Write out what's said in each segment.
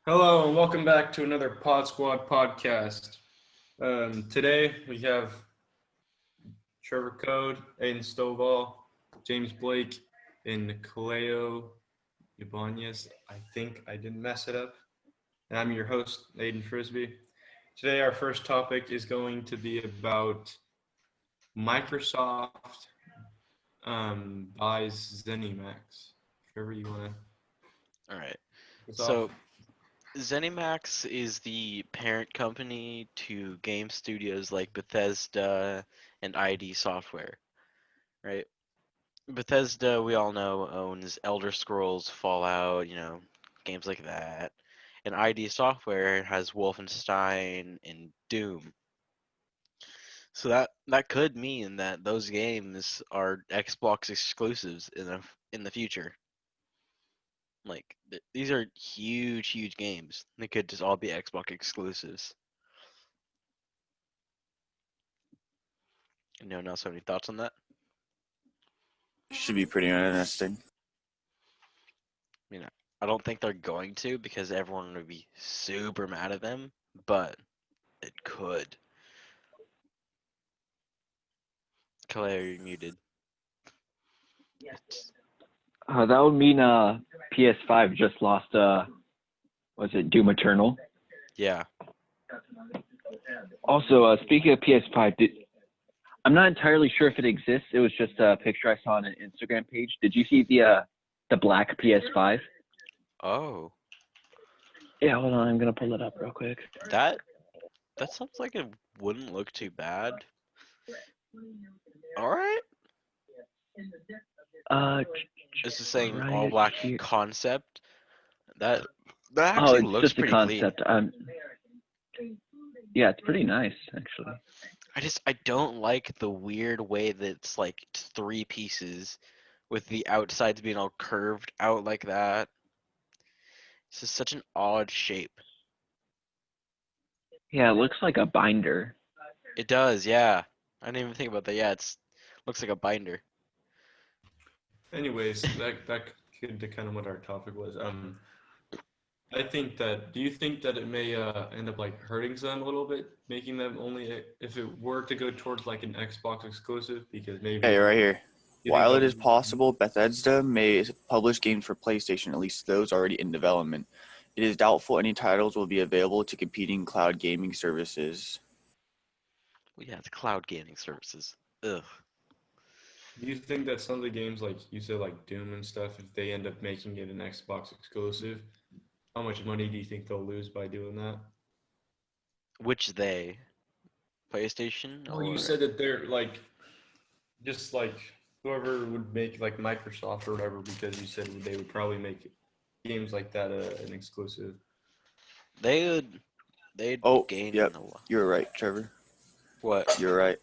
Hello and welcome back to another Pod Squad podcast. Today we have Trevor Code, Aiden Stovall, James Blake, and Kaleo Ibanez. I think I didn't mess it up. And I'm your host, Aiden Frisbee. Today our first topic is going to be about Microsoft buys ZeniMax. Trevor, you want to All right. kick us off? So ZeniMax is the parent company to game studios like Bethesda and ID Software, right? Bethesda, we all know, owns Elder Scrolls, Fallout, games like that. And ID Software has Wolfenstein and Doom. So that could mean that those games are Xbox exclusives in the future. Like these are huge, huge games. They could just all be Xbox exclusives. Anyone else have any thoughts on that? Should be pretty interesting. You know, I don't think they're going to because everyone would be super mad at them, but it could. Claire, you're muted. It's, That would mean PS5 just lost was it Doom Eternal? yeah. Also, speaking of PS5, I'm not entirely sure if it exists. It was just a picture I saw on an Instagram page. Did you see the black PS5? Oh, Yeah, hold on, I'm gonna pull it up real quick. that that sounds like it wouldn't look too bad. All right. Uh, It's the same all right black here. concept. That that Oh, actually it's looks just a pretty clean. concept. Yeah, it's pretty nice actually. I don't like the weird way that it's like three pieces with the outsides being all curved out like that. It's just such an odd shape. Yeah, it looks like a binder. It does, yeah. I didn't even think about that. Yeah, it's looks like a binder. Anyways, that could to kind of what our topic was. I think that. Do you think that it may end up like hurting them a little bit, making them only if it were to go towards like an Xbox exclusive, because Hey, maybe right here. you think While it they'll. is possible, Bethesda may publish games for PlayStation, at least those already in development. It is doubtful any titles will be available to competing cloud gaming services. Well, yeah, it's cloud gaming services. Ugh. Do you think that some of the games like you said like Doom and stuff, if they end up making it an Xbox exclusive, how much money do you think they'll lose by doing that? Which they? PlayStation Well, you or said that they're like just like whoever would make like Microsoft or whatever, because you said they would probably make games like that an exclusive. they would they'd Oh, gain yep. a lot. You're right, Trevor. What? You're right.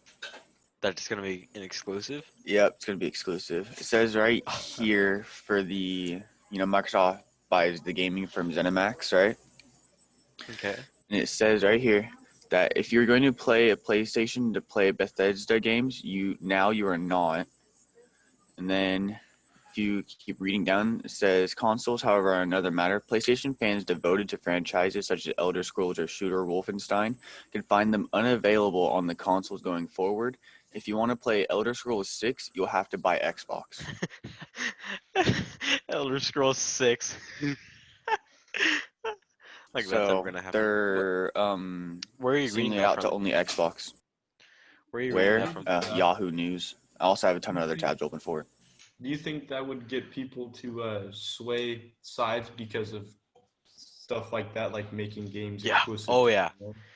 That's gonna be an exclusive? Yep, it's going to be exclusive. It says right here for Microsoft buys the gaming from ZeniMax, right? Okay. And it says right here that if you're going to play a PlayStation to play Bethesda games, you are not. And then if you keep reading down, it says consoles, however, are another matter. PlayStation fans devoted to franchises such as Elder Scrolls or Shooter Wolfenstein can find them unavailable on the consoles going forward. If you want to play Elder Scrolls 6, you'll have to buy Xbox. Elder Scrolls 6. Like that's never So gonna happen. they're Where are you reading singling it that out to from? only Xbox. Where are you reading Do Where? that you from? think that, Yahoo News. I also have a ton of other tabs open for it. do you think that would get people to sway sides because of stuff like that, like making games Yeah. exclusive Oh to yeah.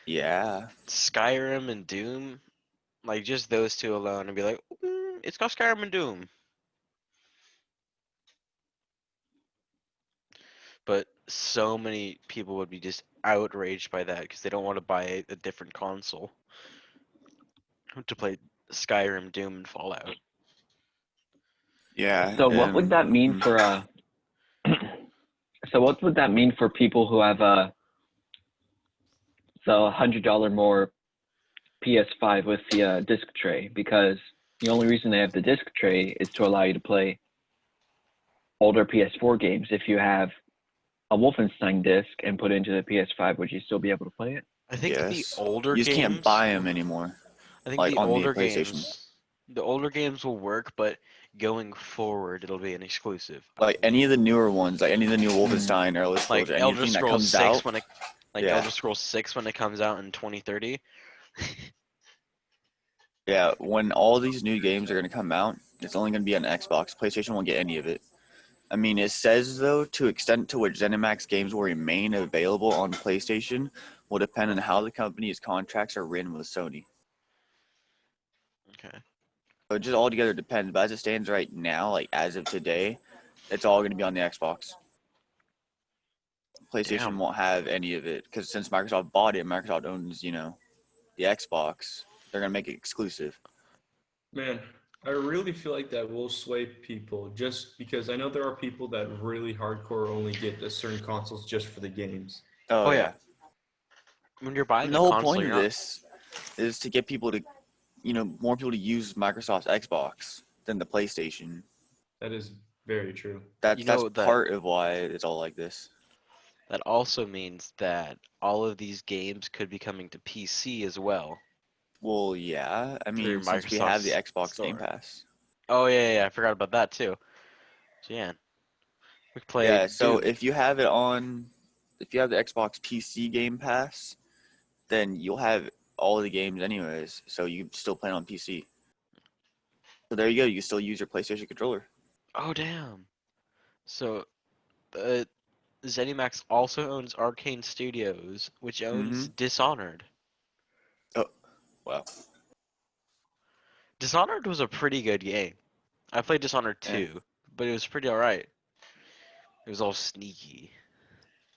Yeah. Skyrim and Doom, like just those two alone, and be like, it's got Skyrim and Doom. But so many people would be just outraged by that because they don't want to buy a different console to play Skyrim, Doom, and Fallout. Yeah. So what would that mean for So what would that mean for people who have the $100 more PS5 with the disc tray? Because the only reason they have the disc tray is to allow you to play older PS4 games if you have a Wolfenstein disc and put it into the PS5, would you still be able to play it? I think the Yes. older You just games. can't buy them anymore. I think like, the on the older PlayStation. games will work, but going forward, it'll be an exclusive. Like any of the newer ones, like any of the new Wolfenstein or Elder Scrolls Like or Elder anything that Scrolls comes 6 out. when it, like Yeah. Elder Scrolls 6 when it comes out in 2030. Yeah, when all these new games are going to come out, it's only going to be on Xbox. PlayStation won't get any of it. I mean, it says, though, to extent to which ZeniMax games will remain available on PlayStation will depend on how the company's contracts are written with Sony. Okay. So it just altogether depends. But as it stands right now, like as of today, it's all going to be on the Xbox. PlayStation Damn. won't have any of it because since Microsoft bought it, Microsoft owns, the Xbox. They're going to make it exclusive. Man, I really feel like that will sway people just because I know there are people that really hardcore only get the certain consoles just for the games. Oh, Oh, yeah. yeah. When you're buying And a the whole console, point you're of not. this is to get people to, more people to use Microsoft's Xbox than the PlayStation. That is very true. You know That's that- part of why it's all like this. That also means that all of these games could be coming to PC as well. Well, yeah. I mean, Through since we have the Microsoft's Xbox Game store. Pass. Oh yeah, I forgot about that too. So yeah, we could play. Yeah, so Doom. if you have the Xbox PC Game Pass, then you'll have all the games anyways. So you can still play it on PC. So there you go. You can still use your PlayStation controller. Oh damn. So, ZeniMax also owns Arcane Studios, which owns Dishonored. Wow. Dishonored was a pretty good game. I played Dishonored 2, but it was pretty alright. It was all sneaky.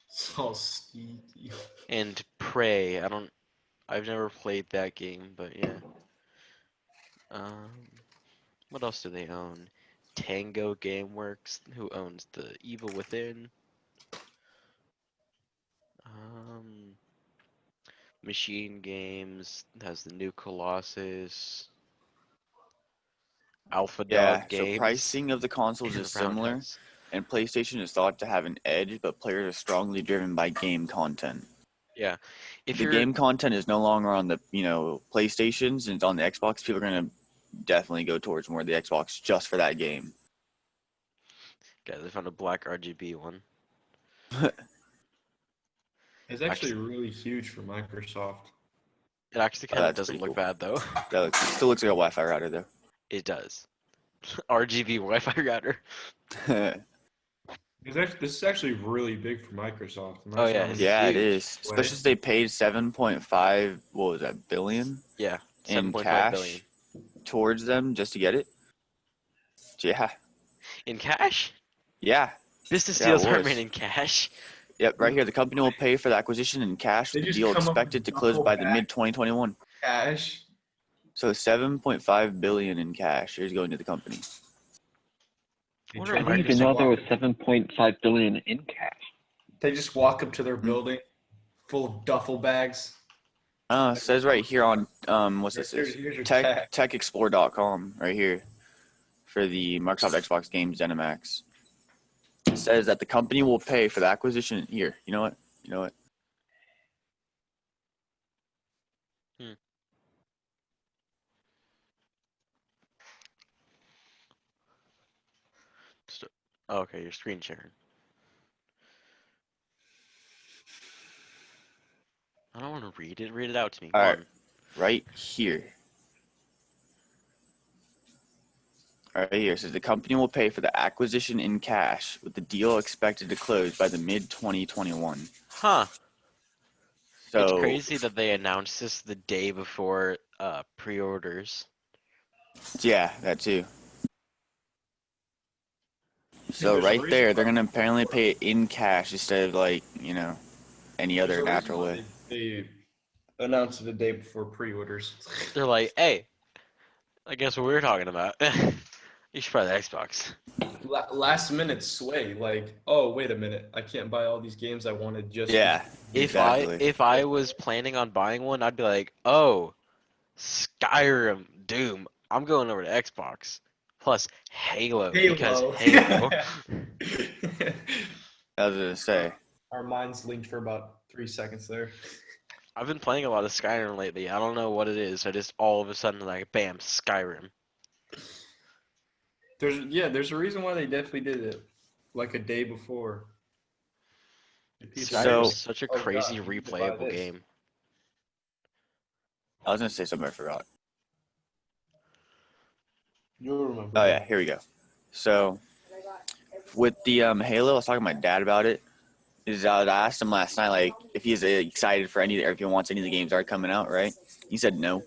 It's all sneaky. And Prey, I've never played that game, but yeah. What else do they own? Tango Gameworks, who owns the Evil Within. Machine Games has the new Colossus. Alpha Yeah, Dog so Games. pricing of the consoles is similar, Roundhouse. and PlayStation is thought to have an edge, but players are strongly driven by game content. Yeah. If The you're game content is no longer on the, PlayStations and it's on the Xbox, people are going to definitely go towards more of the Xbox just for that game. guys, I found a black RGB one. It's actually really huge for Microsoft. It actually kind of that's doesn't pretty look cool. bad though. It still looks like a Wi-Fi router, though. It does. RGB Wi-Fi router. This is actually really big for Microsoft. Oh, yeah, it's Yeah, it huge. is. Especially since they paid 7.5, what was that, billion Yeah. in 7.5 cash billion. towards them just to get it. Yeah. In cash? Yeah. Business Yeah, it deals aren't was. made in cash. Yep, right here. The company will pay for the acquisition in cash They with the just deal come up expected with to close duffel by the bag. mid-2021. Cash. So 7.5 billion in cash is going to the company. They Wonder try I if to didn't just even know there was walk- 7.5 billion in cash. They just walk up to their building full of duffel bags. It says right here on what's this? Here's your TechExplore.com right here for the Microsoft Xbox games ZeniMax. It says that the company will pay for the acquisition. Here, you know what? Oh, okay, you're screen sharing. I don't want to read it. Read it out to me. Come All right. on. Right here. Right here it says the company will pay for the acquisition in cash with the deal expected to close by the mid-2021. Huh. So It's crazy that they announced this the day before pre-orders. yeah, that too. So There's a right reason there, why- they're gonna apparently pay it in cash instead of any other There's a reason natural why way. They announced it the day before pre-orders. They're like, hey, I guess what we were talking about. You should buy the Xbox. Last minute sway, like, oh wait a minute, I can't buy all these games I wanted just. Yeah, exactly. If I was planning on buying one, I'd be like, oh, Skyrim, Doom. I'm going over to Xbox. Plus Halo, because Halo. I was gonna say our minds linked for about 3 seconds there. I've been playing a lot of Skyrim lately. I don't know what it is. I just all of a sudden like bam, Skyrim. There's a reason why they definitely did it like a day before. Skyrim's So- such a Oh, God, crazy you need to buy replayable this. game. I was gonna say something I forgot. You'll remember. Oh yeah, here we go. So with the Halo, I was talking to my dad about it. I asked him last night, like, if he's excited for any, or if he wants any of the games that are coming out, right? He said no.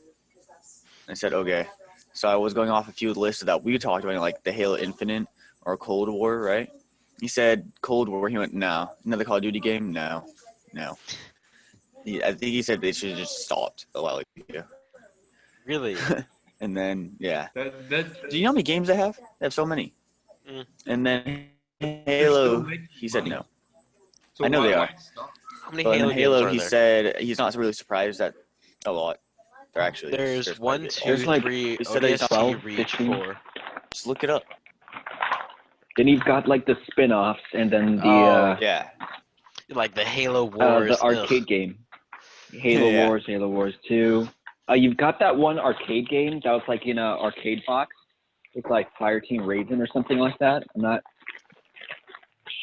I said okay. So I was going off a few lists that we talked about, like the Halo Infinite or Cold War, right? He said Cold War. He went, no. Another Call of Duty game? No. I think he said they should have just stopped a while ago. Really? And then, yeah. That Do you know how many games they have? They have so many. Mm. And then still Halo, making he said money. no. So I know they are. stop? How many But Halo in Halo, games he are there? said he's not really surprised at a lot. They're actually There's quite a 1, bit. 2, There's like- 3 He said he's ODST 12, Reach 15. 4. Just look it up. Then you've got like the spin-offs and then the Oh, Yeah. Like the Halo Wars. the arcade game. Halo Yeah. Wars, Halo Wars 2. You've got that one arcade game that was like in a arcade box. It's like Fireteam Raven or something like that. I'm not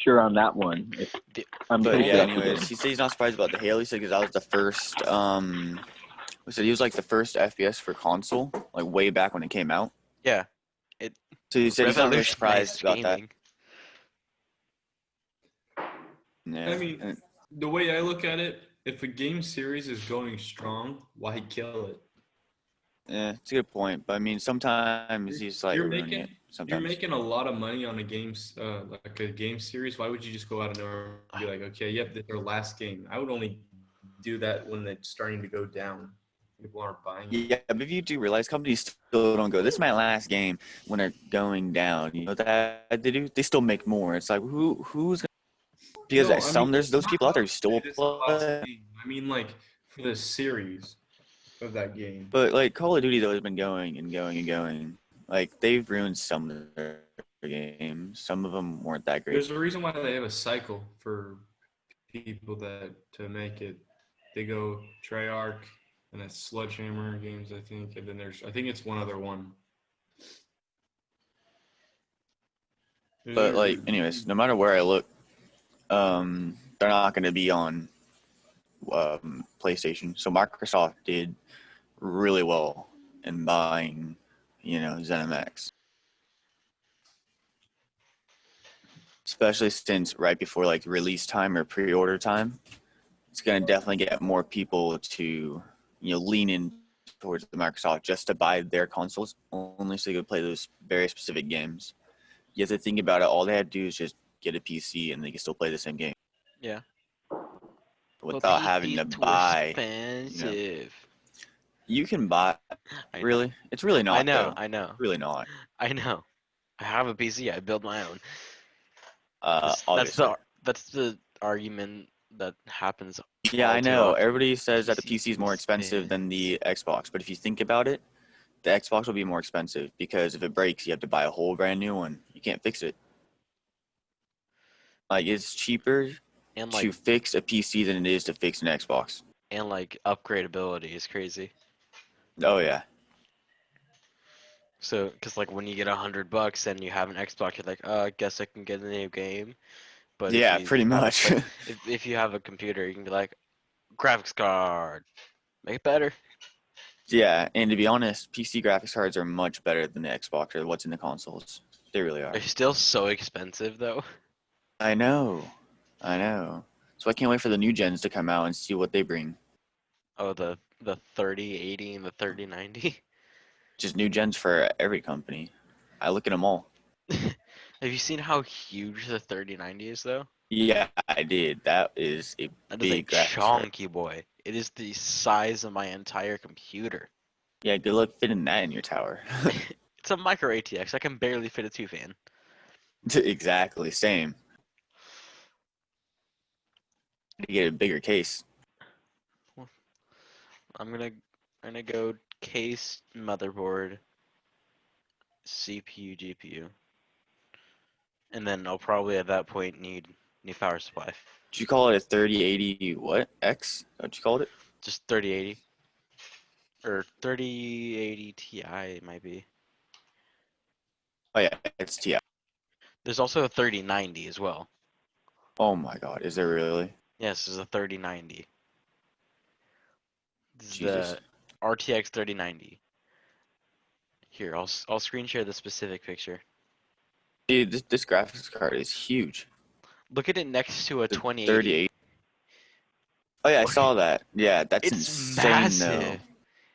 sure on that one. I'm But pretty yeah, sure that's the anyways, game. he said he's not surprised about the Halo. He said because that was the first. He said he was like the first FPS for console, like way back when it came out. Yeah. So he said he's not really Revolutionized surprised about that. gaming. Yeah. I mean, And- the way I look at it, if a game series is going strong, why kill it? yeah, it's a good point. But I mean, sometimes he's like You're ruining making- it. You're Sometimes. making a lot of money on a like a game series. Why would you just go out and be like, okay, yep, this is our last game? I would only do that when it's starting to go down. People aren't buying it. Yeah, but if you do realize companies still don't go, this is my last game when they're going down. You know that they do? They still make more. It's like who's gonna, because No, I some mean, there's it's those not people out there who about still it is the last play. game. I mean, like for the series of that game. But like Call of Duty though has been going and going and going. Like they've ruined some of their games. Some of them weren't that great. There's a reason why they have a cycle for people that to make it. They go Treyarch and it's Sledgehammer games, I think, and then I think it's one other one. But like, anyways, no matter where I look, they're not going to be on PlayStation. So Microsoft did really well in buying, ZeniMax, especially since right before like release time or pre-order time, it's going to definitely get more people to lean in towards the Microsoft just to buy their consoles only so they could play those very specific games. You have to think about it. All they had to do is just get a PC and they can still play the same game. Yeah. Without having to PCs too buy. expensive. You can buy. I know. Really? It's really not. I know. Though. I know. Really not. I know. I have a PC. I build my own. That's Obviously. that's the argument that happens. Yeah, all I too know. often. Everybody says that the PC PC is more expensive than the Xbox, but if you think about it, the Xbox will be more expensive because if it breaks, you have to buy a whole brand new one. You can't fix it. Like it's cheaper And to like fix a PC than it is to fix an Xbox. upgradability is crazy. Oh yeah. So, cause like when you get $100 and you have an Xbox, you're like, oh, I guess I can get a new game. But if Yeah, you- pretty much. but if you have a computer, you can be like, graphics card, make it better. Yeah, and to be honest, PC graphics cards are much better than the Xbox or what's in the consoles. They really are. They're still so expensive though. I know. So I can't wait for the new gens to come out and see what they bring. Oh, the 3080 and the 3090. Just new gens for every company. I look at them all. Have you seen how huge the 3090 is though? Yeah, I did. That is a That is a big graphics card. chonky boy. It is the size of my entire computer. Yeah, good luck fitting that in your tower. It's a micro ATX. I can barely fit a 2-fan. Exactly, same. You get a bigger case. I'm gonna go case, motherboard, CPU, GPU, and then I'll probably at that point need new power supply. Did you call it a 3080 what? X? What'd you call it? Just 3080 or 3080 Ti it might be. Oh yeah, it's TI. There's also a 3090 as well. Oh my god, is there really? Yes, there's a 3090. This is Jesus. the RTX 3090. Here, I'll screen share the specific picture. Dude, this graphics card is huge. Look at it next to a The 2080. 3080. Oh yeah, I saw that. Yeah, that's It's insane massive. though.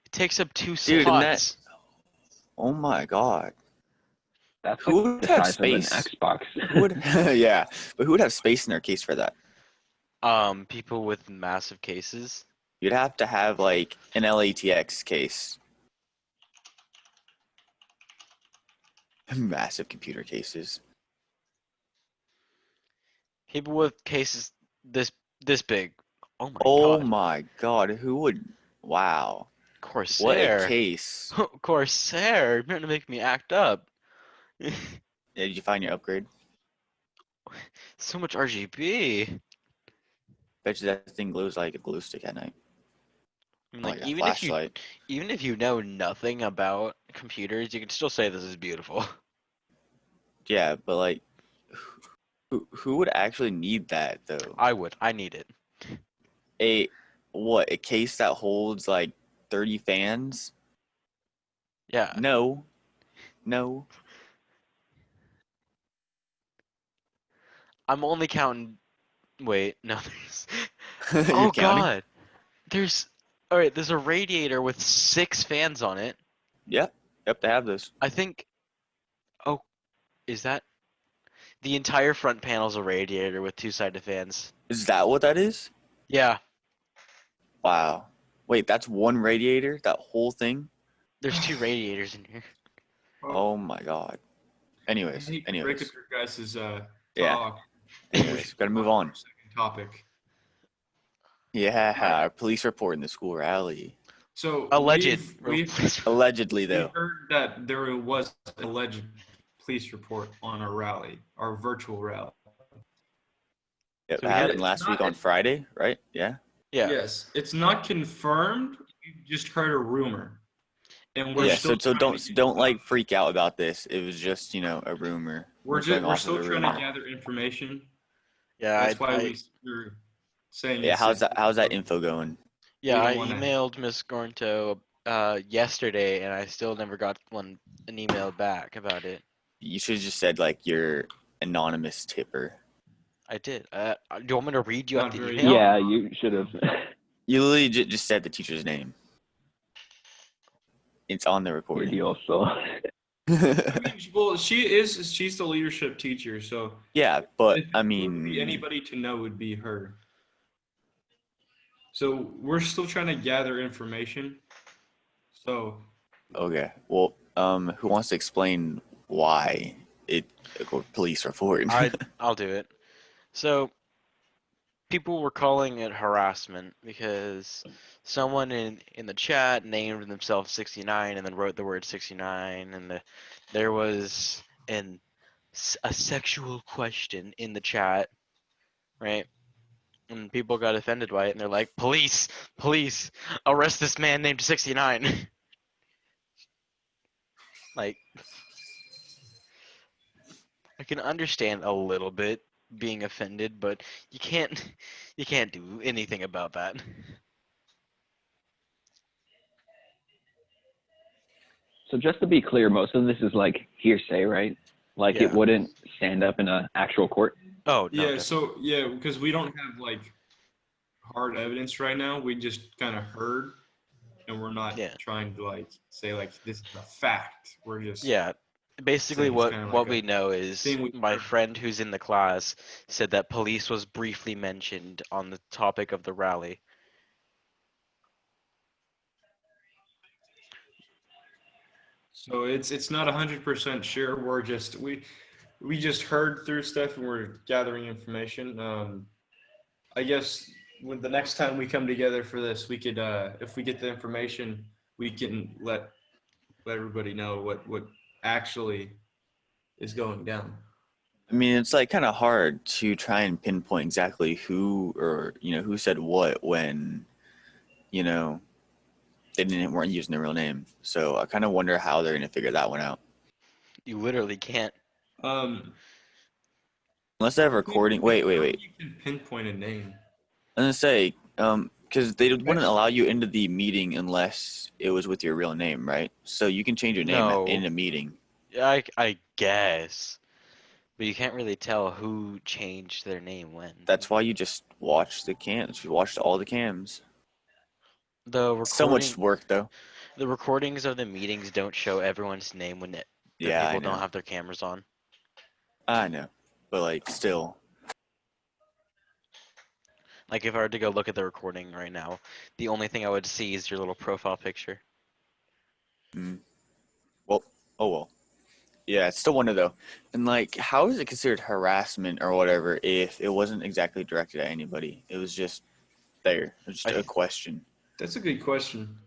It takes up 2 Dude, and that- slots. Oh my god. That's Who like would the have size of an space? Xbox. Who would yeah, but who would have space in their case for that? People with massive cases. You'd have to have like an LATX case. Massive computer cases. People with cases this big. Oh my Oh god. my god, who would? Wow. Corsair. What a case. Corsair, you're gonna make me act up. Yeah, did you find your upgrade? So much RGB. Bet you that thing glows like a glue stick at night. I mean, Oh, like yeah, even flashlight. if you know nothing about computers, you can still say this is beautiful. Yeah, but like, who would actually need that though? I would. I need it. A what? A case that holds like 30 fans? Yeah. No, no. I'm only counting. Wait, no. There's. You're Oh counting? god. There's. All right. There's a radiator with 6 fans on it. Yep, they have this. I think. Oh, is that? The entire front panel's a radiator with 2-sided fans. Is that what that is? Yeah. Wow. Wait, that's one radiator? That whole thing? There's 2 radiators in here. Oh my god. I Anyways, hate to break up your guys' Yeah. talk. anyways, gotta move on. Second topic. Yeah, our police report in the school rally. So Alleged. we've Allegedly, though. heard that there was an alleged police report on our rally, our virtual rally. It So we had- happened last week on Friday, right? Yeah. Yeah. Yes, it's not confirmed. We've just heard a rumor, and we're Yeah. still So trying to- don't like freak out about this. It was just a rumor. We're going we're off still of a trying to rumor. gather information. Yeah. That's why we're saying. Yeah. it's- How's that info going? Yeah, We I don't wanna- emailed Miss Gornto yesterday, and I still never got an email back about it. You should have just said like your anonymous tipper. I did. Do you want me to read you out Not the very- email? Yeah, you should have. You literally just said the teacher's name. It's on the recording. Deal, so. I mean, well, she's the leadership teacher, so Yeah, but if I it would mean, be anybody to know would be her. So we're still trying to gather information. So okay. Well, who wants to explain why it police report? I'll do it. So, people were calling it harassment because someone in the chat named themselves 69 and then wrote the word 69, and there was a sexual question in the chat, right? And people got offended by it, and they're like, police, arrest this man named 69. Like, I can understand a little bit being offended, but you can't do anything about that. So just to be clear, most of this is like hearsay, right? Like Yeah. it wouldn't stand up in an actual court. Oh, no. yeah, because we don't have like hard evidence right now. We just kind of heard, and we're not Yeah. trying to like say like this is a fact. We're just Yeah. Basically, it's what kinda like what a we know is thing we my heard. friend who's in the class said that police was briefly mentioned on the topic of the rally. So it's not 100% sure. We're just we just heard through stuff and we're gathering information. I guess when the next time we come together for this, we could if we get the information, we can let everybody know what actually is going down. I mean, it's like kind of hard to try and pinpoint exactly who or who said what when they weren't using their real name. So I kind of wonder how they're gonna figure that one out. You literally can't. Um, Unless they have a recording. Wait. You can pinpoint a name. I'm gonna say, because they wouldn't allow you into the meeting unless it was with your real name, right? So you can change your name No. in a meeting. I guess, but you can't really tell who changed their name when. That's why you just watch the cams. You watched all the cams. The So much recording, work though. the recordings of the meetings don't show everyone's name when the Yeah, I people know. don't have their cameras on. I know, but like still. Like if I were to go look at the recording right now, the only thing I would see is your little profile picture. Well, oh well. Yeah, it's still wonder though. And like, how is it considered harassment or whatever if it wasn't exactly directed at anybody? It was just there. It was just a question. That's a good question.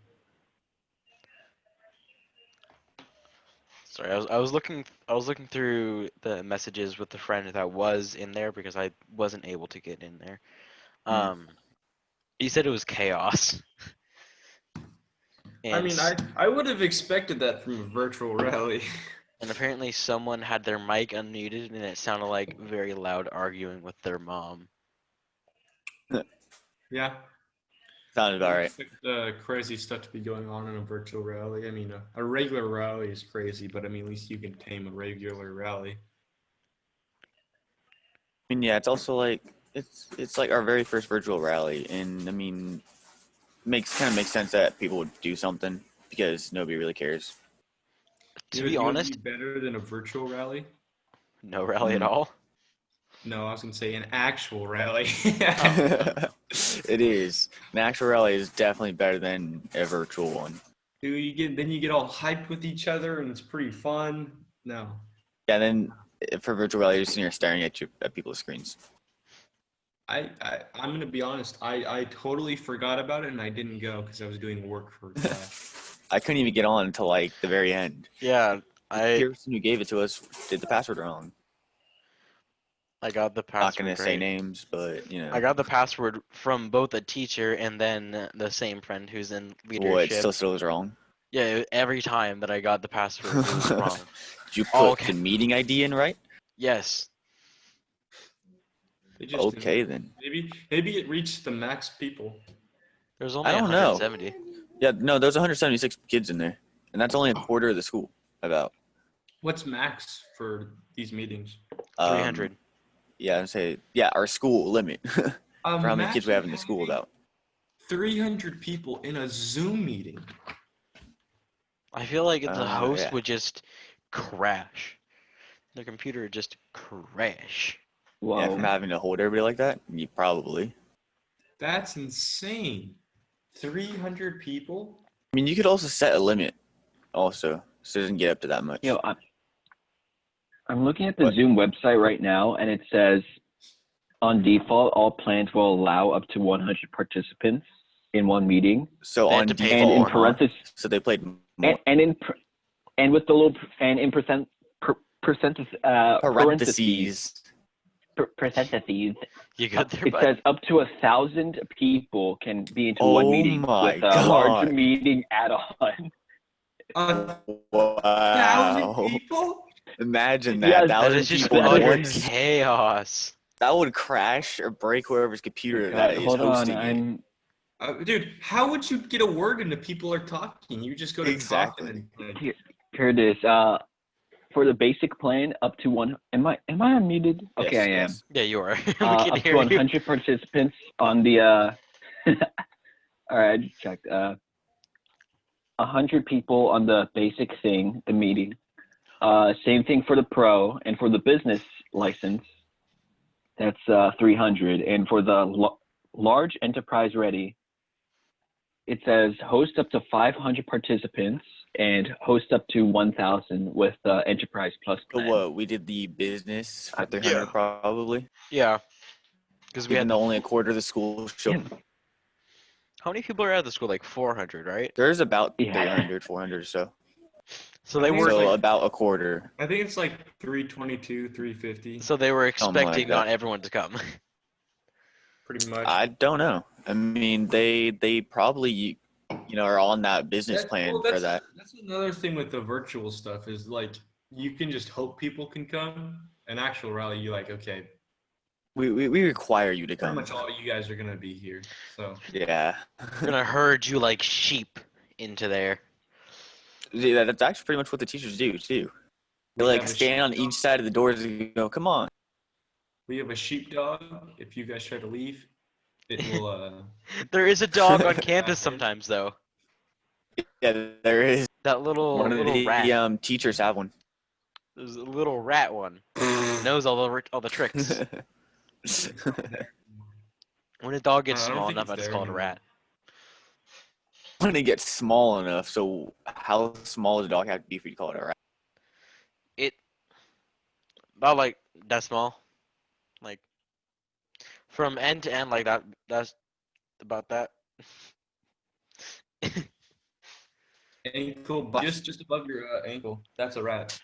Sorry, I was looking through the messages with the friend that was in there because I wasn't able to get in there. He said it was chaos. I mean, And I would have expected that from a virtual rally. And apparently someone had their mic unmuted and it sounded like very loud arguing with their mom. Yeah. Sounded about right. Expect, crazy stuff to be going on in a virtual rally. I mean, a regular rally is crazy, but I mean, at least you can tame a regular rally. I mean, yeah, it's also like it's like our very first virtual rally, and I mean, makes sense that people would do something because nobody really cares. To be honest, would be better than a virtual rally. No rally at all. No, I was gonna say an actual rally. It is. An actual rally is definitely better than a virtual one. Dude, you get all hyped with each other, and it's pretty fun. No. Yeah, then for virtual rally, you're sitting here staring at people's screens. I'm gonna be honest. I totally forgot about it, and I didn't go because I was doing work for class. I couldn't even get on until like the very end. Yeah, The person who gave it to us did the password wrong. I got the password. Not gonna say names, but I got the password from both a teacher and then the same friend who's in leadership. What? Still was wrong. Yeah, every time that I got the password, it was wrong. Did you put the meeting ID in right? Yes. Okay then. Maybe it reached the max people. There's only I don't 170. know. Yeah, no, there's 176 kids in there, and that's only a quarter of the school. About. What's max for these meetings? 300. Yeah, I'd say our school limit for how many kids we have in the school though. 300 people in a Zoom meeting. I feel like the host would just crash. The computer would just crash. Whoa. Yeah, from having to hold everybody like that, you probably. That's insane. 300 people? I mean, you could also set a limit also, so it doesn't get up to that much. You know, I'm looking at the Zoom website right now, and it says, on default, all plans will allow up to 100 participants in one meeting. So on default, and in parentheses, so they played more. And with the little and in parentheses. You got there, it says up to 1,000 people can be into one meeting with a large meeting add-on. 1,000 people? Imagine that. That is just utter chaos. That would crash or break whoever's computer that is hosting it. Dude, how would you get a word into people are talking? You just go to talk and Here it is. For the basic plan, up to one. Am I unmuted? Okay, yes, I am. Yes. Yeah, you are. Up to 100 participants on the. All right, I just checked. 100 people on the basic thing, the meeting. Same thing for the pro, and for the business license, that's 300. And for the large enterprise ready, it says host up to 500 participants and host up to 1,000 with enterprise plus plan. So what? We did the business for 300 probably. Yeah, because we had only a quarter of the school show. Yeah. How many people are at the school? Like 400, right? There's about 300, 400 or so. So they think were it's So like- about a quarter. I think it's like 322, 350. so they were Something like expecting not that. everyone to come. Pretty much. I don't know. I mean, they probably are on that business plan for that. That's another thing with the virtual stuff is like you can just hope people can come. An actual rally, you like, okay, We require you to pretty come. much all you guys are gonna be here. So Yeah. We're gonna herd you like sheep into there. Yeah, that's actually pretty much what the teachers do too. They we like have a stand on sheepdog- each side of the doors and go, "Come on." We have a sheepdog. If you guys try to leave, it will. There is a dog on campus sometimes though. Yeah, there is That little one of little the rat. teachers have one. There's a little rat one. Knows all the tricks. When a dog gets I don't small think enough, it's I just there call it a anymore. rat. When it gets small enough, so how small does a dog have to be for you to call it a rat? It about like that small, like from end to end, like that. That's about that. Ankle, just above your ankle. That's a rat.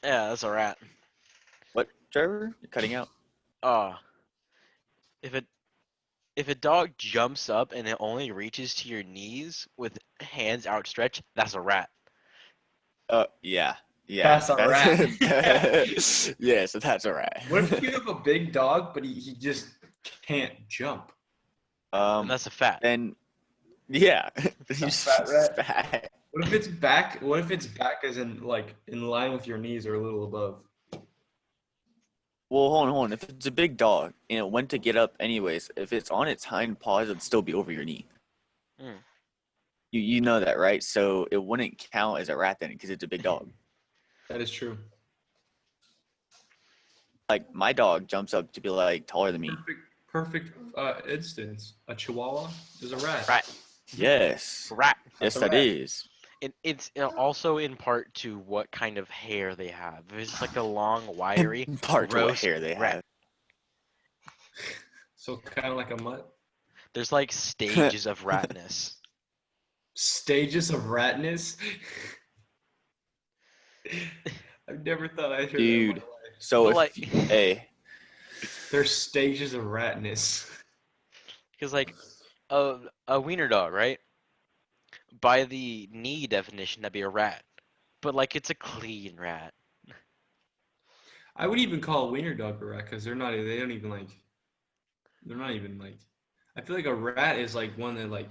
Yeah, that's a rat. What, Trevor? You're cutting out. If a dog jumps up and it only reaches to your knees with hands outstretched, that's a rat. Yeah. That's a rat. Yeah, so that's a rat. What if you have a big dog, but he just can't jump? And that's a fat. Then, yeah. That's a fat rat. Fat. What if it's back? What if its back is in line with your knees or a little above? Well, hold on. If it's a big dog and it went to get up anyways, if it's on its hind paws, it'd still be over your knee. Mm. You know that, right? So it wouldn't count as a rat then because it's a big dog. That is true. Like my dog jumps up to be like taller than me. Perfect instance. A Chihuahua is a rat. Rat. Yes. Rat. Yes, That's a that rat. is. It's also in part to what kind of hair they have. If it's like a long, wiry, Part to what gross hair they rat. have. So kind of like a mutt. There's like stages of ratness. Stages of ratness. I've never thought I'd heard Dude. that in my life. So But if like, hey, There's stages of ratness. because like a wiener dog, right? By the knee definition, that'd be a rat. But like, it's a clean rat. I would even call a wiener dog a rat because they're not. They don't even like. They're not even like. I feel like a rat is like one that like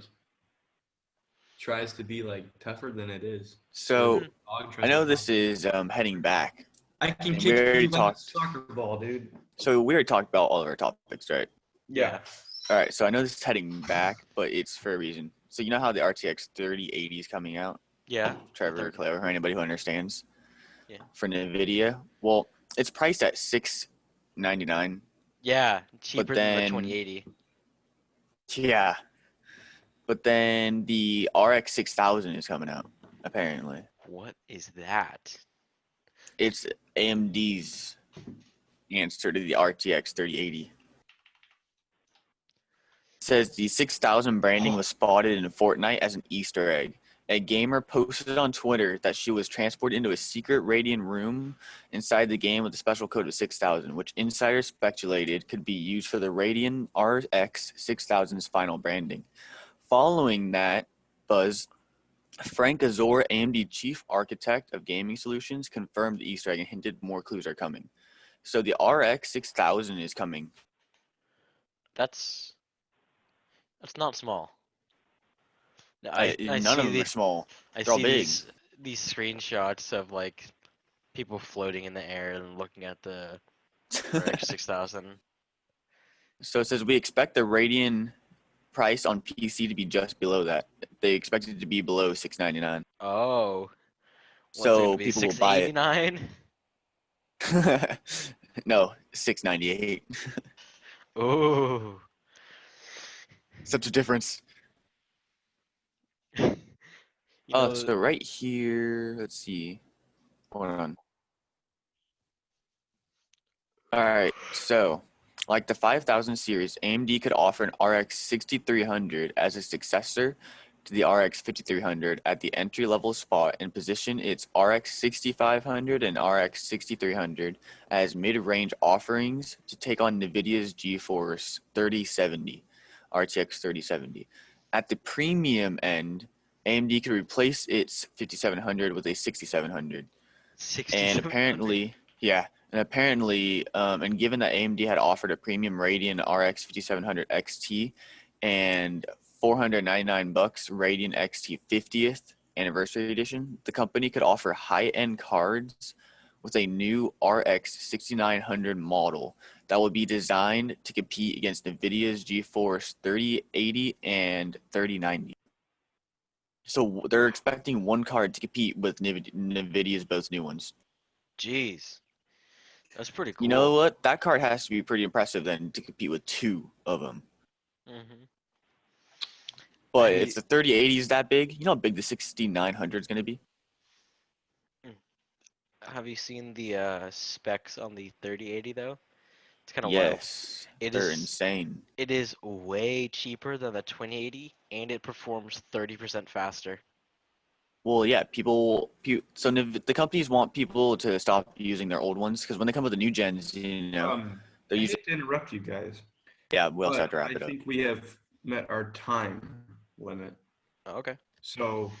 tries to be like tougher than it is. so Dog tries I know to- this is heading back. I can we kick already you like a talked. soccer ball, dude. So we already talked about all of our topics, right? Yeah. All right. So I know this is heading back, but it's for a reason. So you know how the RTX 3080 is coming out? Yeah. Trevor, Claire, or anybody who understands. Yeah. For NVIDIA, well, it's priced at $699. Yeah. Cheaper than the then- 2080. Yeah. But then the RX 6000 is coming out, apparently. What is that? It's AMD's answer to the RTX 3080. It says the 6000 branding was spotted in Fortnite as an Easter egg. A gamer posted on Twitter that she was transported into a secret Radeon room inside the game with a special code of 6000, which insiders speculated could be used for the Radeon RX 6000's final branding. Following that buzz, Frank Azor, AMD chief architect of gaming solutions, confirmed the Easter egg and hinted more clues are coming. So the RX 6000 is coming. That's not small. No, None see of them the- are small. I they're all see big. these screenshots of like people floating in the air and looking at the RX 6000. So it says we expect the Radeon price on PC to be just below that. They expect it to be below $699. Oh. What's it So gonna be, people will buy it. $689? No, $698. Ooh. Such a difference. You know, So right here, let's see. Hold on. All right, so like the 5000 series, AMD could offer an RX 6300 as a successor to the RX 5300 at the entry-level spot and position its RX 6500 and RX 6300 as mid-range offerings to take on NVIDIA's GeForce 3070, RTX 3070. At the premium end, AMD could replace its 5700 with a 6700. 6700. And given that AMD had offered a premium Radeon RX 5700 XT and $499 Radeon XT 50th anniversary edition, the company could offer high-end cards with a new RX 6900 model that will be designed to compete against NVIDIA's GeForce 3080 and 3090. So they're expecting one card to compete with NVIDIA's both new ones. Jeez. That's pretty cool. You know what? That card has to be pretty impressive then to compete with two of them. Mm-hmm. But Hey. if the 3080 is that big, you know how big the 6900 is going to be? Have you seen the specs on the 3080 though? It's kind of Yes. It they're is- insane. wild. It is way cheaper than the 2080, and it performs 30% faster. Well, yeah, the companies want people to stop using their old ones because when they come with the new gens, I they're using. hate to interrupt you guys. Yeah, we also have But to wrap it I up. think we have met our time limit. Oh, okay. So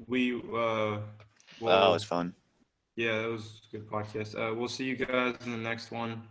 we That will was fun. yeah, that was a good podcast. We'll see you guys in the next one.